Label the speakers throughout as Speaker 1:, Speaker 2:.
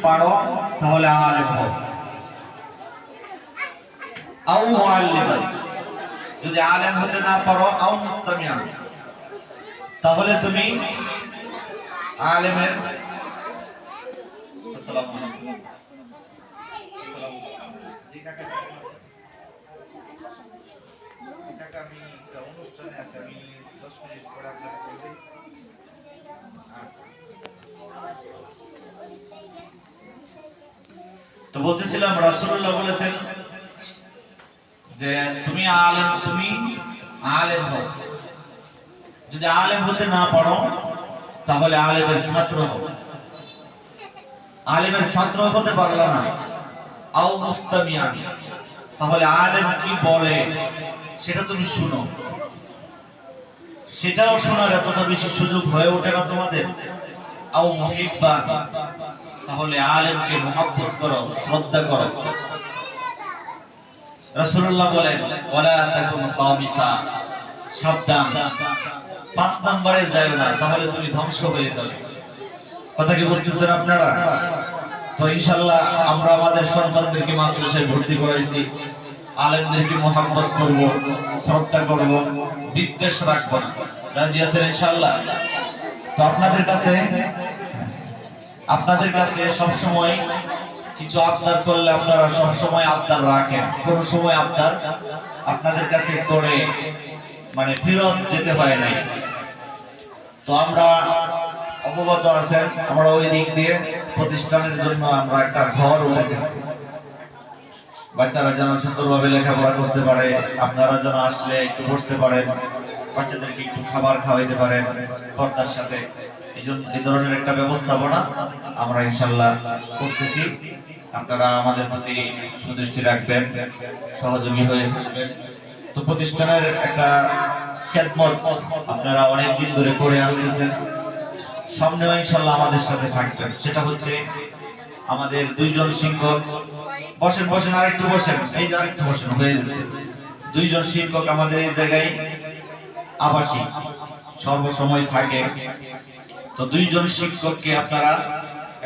Speaker 1: পারো তাহলে আলেম হও, আও মুআল্লিমান, যদি আলেম হতে না পারো আও মুস্তামিয়ান, তাহলে তুমি আলেমের আসসালামু আলাইকুম আমি অনুষ্ঠানে আছি, আমি 10 মিনিট পরে আপনাকে বলছি। তো বলতেছিলাম রাসূলুল্লাহ বলেছেন যে তুমি আলেম হও, যদি আলেম হতে না পারো তাহলে আলেমের ছাত্র হও, আলেমের ছাত্র হতে পারলে না আও মুস্তামিয়ান, তাহলে আলেম কি বলে সেটা তুমি শুনো, সেটাও শোনার এতটা বেশি সুযোগ হয়ে ওঠে না তোমাদের। আও মুহিব্বান, তাহলে আলেমকে মুহাব্বত করো, শ্রদ্ধা করো। রাসূলুল্লাহ বলেন ওয়ালা তাকুন খামিসা, সাবধান 5 নম্বরে যাও না, তাহলে তুমি ধ্বংস হয়ে যাবে। কথা কি বুঝতেছেন আপনারা? তো ইনশাআল্লাহ আমরা আমাদের সন্তানদেরকে মাদ্রাসায় ভর্তি করাইছি, আলেমদেরকে মুহাব্বত করব, শ্রদ্ধা করব, বিদ্বেষ রাখব না। রাজি আছেন ইনশাআল্লাহ? তো আপনাদের কাছে সব সময় কিছু আবদার করলে আপনারা সব সময় আবদার রাখেন, কোন সময় আবদার আপনাদের কাছে করে মানে ফেরত যেতে হয় নাই। তো আমরা অবগত আছেন, আমরা ওই দিক দিয়ে প্রতিষ্ঠানের জন্য আমরা একটা ঘর উঠেছি, বাচ্চারা যেন সুন্দরভাবে লেখাপড়া করতে পারে, আপনারা যেন আসলে একটু বসতে পারেন, বাচ্চাদেরকে একটু খাবার খাওয়াইতে পারেন পর্দার সাথে। এই ধরনের একটা ব্যবস্থাপনা আমরা ইনশাআল্লাহ করতেছি। আপনারা আমাদের প্রতি সুদৃষ্টি রাখবেন, সহযোগী হয়ে থাকবেন। তো প্রতিষ্ঠানের একটা খেদমত আপনারা অনেক দিন ধরে করে আসতেছেন, সামনেও ইনশাআল্লাহ আমাদের সাথে থাকবেন। সেটা হচ্ছে আমাদের 2 জন শিক্ষক, বসেন আরেকটু বসেন, এই যে আরেকটু বসেন, হয়ে যাচ্ছে। 2 জন শিক্ষক আমাদের এই জায়গায় আবাসিক সর্বসময় থাকে। তো 2 জন শিক্ষককে আপনারা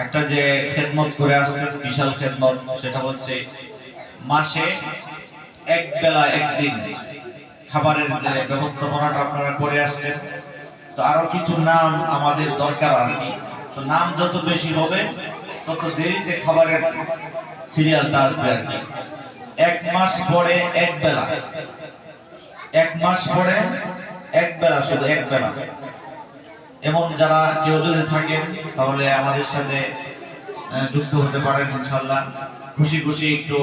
Speaker 1: একটা যে খেদমত করে আসছেন, বিশাল খেদমত, সেটা হচ্ছে মাসে এক বেলা একদিন খাবারের যে ব্যবস্থাপনাটা আপনারা করে আসছেন। তো আরো কিছু নাম আমাদের দরকার আর কি। তো নাম যত বেশি হবে তত দেরিতে খাবারের সিরিয়ালটা আসবে আর কি। 1 মাস পরে এক বেলা, 1 মাস পরে এক বেলা, শুধু এক বেলা। এমন যারা কেউ যদি থাকেন তাহলে আমাদের সাথে যুক্ত হতে পারেন ইনশাআল্লাহ। খুশি খুশি একটু